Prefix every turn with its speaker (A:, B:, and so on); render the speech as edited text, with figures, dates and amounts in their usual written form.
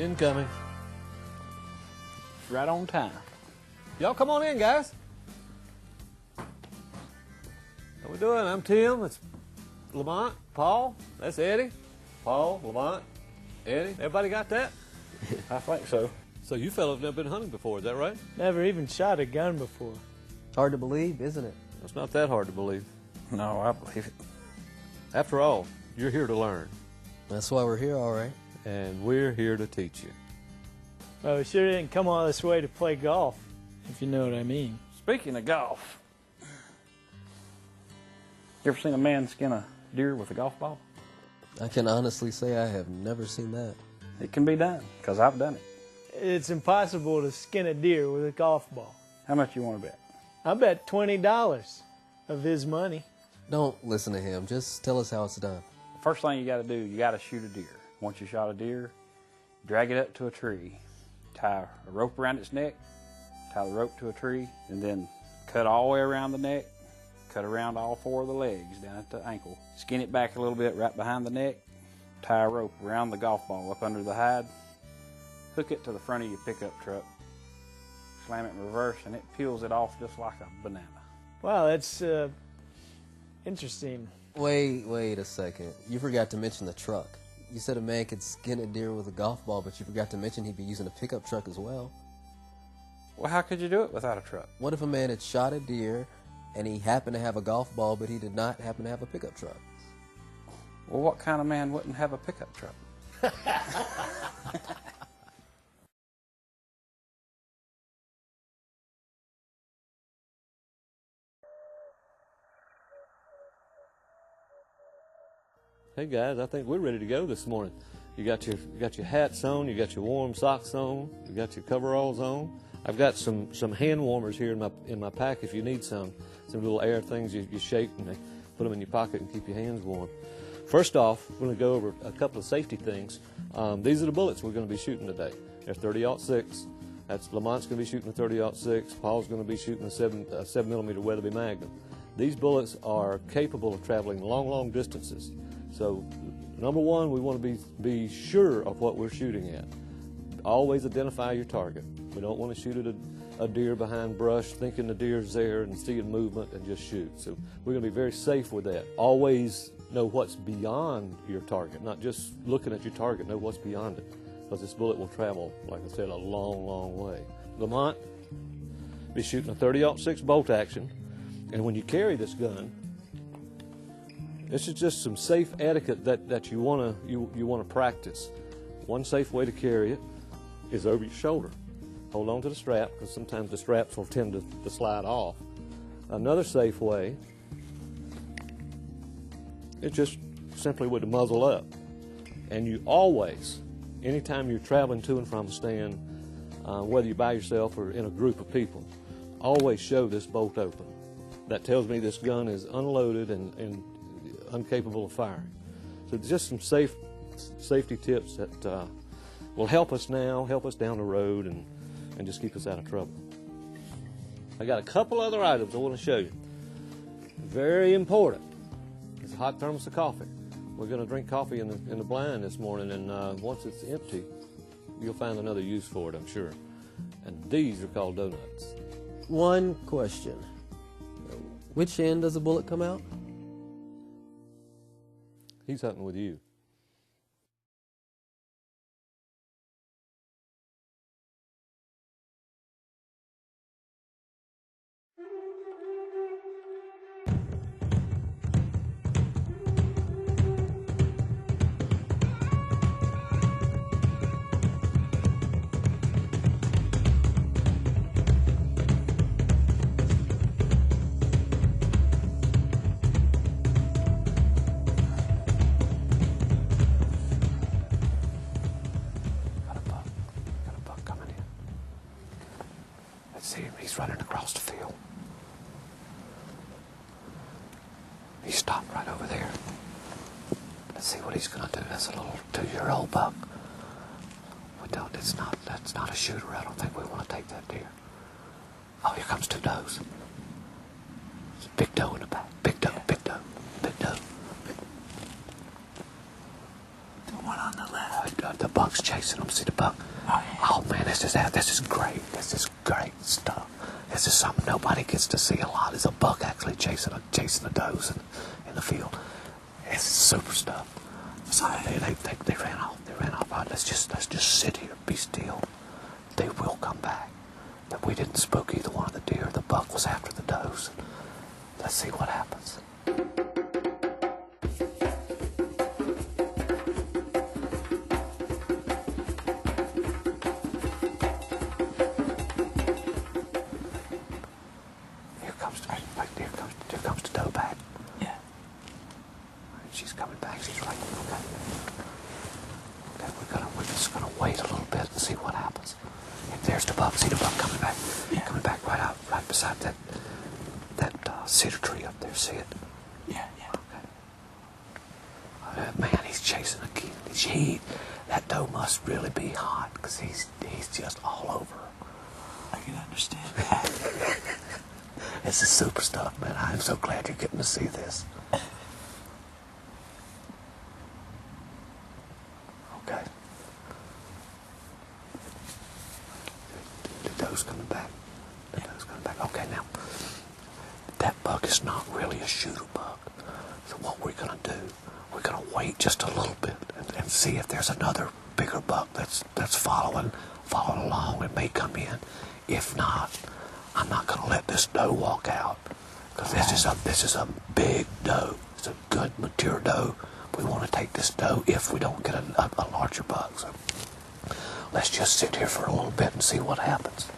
A: Incoming.
B: Right on time.
A: Y'all come on in, guys. How we doing? I'm Tim. It's Lamont, Paul. That's Eddie. Paul, Lamont, Eddie. Everybody got that?
B: I think so.
A: So you fellas never been hunting before, is that right?
C: Never even shot a gun before.
D: Hard to believe, isn't it?
A: It's not that hard to believe.
B: No, I believe it.
A: After all, you're here to learn,
D: That's why we're here, all right.
A: and we're here to teach you.
C: Well, we sure didn't come all this way to play golf, if you know what I mean.
B: Speaking of golf, you ever seen a man skin a deer with a golf ball?
D: I can honestly say I have never seen that.
B: It can be done, because I've done it.
C: It's impossible to skin a deer with a golf ball.
B: How much you want to bet?
C: I bet $20 of his money.
D: Don't listen to him. Just tell us how it's done.
B: First thing you got to do, you got to shoot a deer. Once you shot a deer, drag it up to a tree, tie a rope around its neck, tie the rope to a tree, and then cut all the way around the neck, cut around all four of the legs down at the ankle, skin it back a little bit right behind the neck, tie a rope around the golf ball up under the hide, hook it to the front of your pickup truck, slam it in reverse, and it peels it off just like a banana.
C: Wow, that's interesting.
D: Wait a second. You forgot to mention the truck. You said a man could skin a deer with a golf ball, but you forgot to mention he'd be using a pickup truck as well.
B: Well, how could you do it without a truck?
D: What if a man had shot a deer and he happened to have a golf ball, but he did not happen to have a pickup truck?
B: Well, what kind of man wouldn't have a pickup truck?
A: Hey guys, I think we're ready to go this morning. You got your hats on, you got your warm socks on, you got your coveralls on. I've got some hand warmers here in my pack if you need some little air things you shake and they put them in your pocket and keep your hands warm. First off, we're going to go over a couple of safety things. These are the bullets we're going to be shooting today. They're 30-06. That's Lamont's going to be shooting a 30-06. Paul's going to be shooting a 7mm Weatherby Magnum. These bullets are capable of traveling long distances. So, number one, we want to be sure of what we're shooting at. Always identify your target. We don't want to shoot at a deer behind brush, thinking the deer's there and seeing movement and just shoot. So we're going to be very safe with that. Always know what's beyond your target, not just looking at your target, know what's beyond it. Because this bullet will travel, like I said, a long way. Lamont, be shooting a 30-06 bolt action, and when you carry this gun, this is just some safe etiquette that you want to practice. One safe way to carry it is over your shoulder. Hold on to the strap, because sometimes the straps will tend to slide off. Another safe way is just simply with the muzzle up. And you always, anytime you're traveling to and from a stand, whether you're by yourself or in a group of people, always show this bolt open. That tells me this gun is unloaded and incapable of firing. So just some safety tips that will help us now, help us down the road, and just keep us out of trouble. I got a couple other items I want to show you. Very important. It's a hot thermos of coffee. We're going to drink coffee in the blind this morning, and once it's empty, you'll find another use for it, I'm sure. And these are called donuts.
D: One question. Which end does the bullet come out?
A: He's hunting with you. He's running across the field. He stopped right over there. Let's see what he's going to do. That's a little 2-year-old buck. That's not a shooter. I don't think we want to take that deer. Oh, here comes two does. There's a big doe in the back. Big doe, big doe, big doe. The one on the left. The buck buck's chasing them. See the buck? Oh man, this is great. This is great stuff. This is something nobody gets to see a lot. Is a buck actually chasing the does in the field. This is super stuff. So they ran off. They ran off. All right, let's just sit here, be still. They will come back. But we didn't spook either one of the deer. The buck was after the does. Let's see what happens. Here comes the doe back.
E: Yeah.
A: She's coming back. She's right. Okay, we're just gonna wait a little bit and see what happens. And there's the buck. See the buck coming back.
E: Yeah.
A: Coming back right beside that cedar tree up there. See it?
E: Yeah.
A: Okay. Man, he's chasing again. That doe must really be hot because he's just all over her.
E: I can understand that.
A: This is super stuff, man. I'm so glad you're getting to see this. Okay. The doe's coming back. Okay, now, that buck is not really a shooter buck. So what we're going to do, we're going to wait just a little bit and see if there's another bigger buck that's following along. It may come in. If not, I'm not going to let this doe walk out because this is a big doe. It's a good mature doe. We want to take this doe if we don't get a larger buck. So let's just sit here for a little bit and see what happens.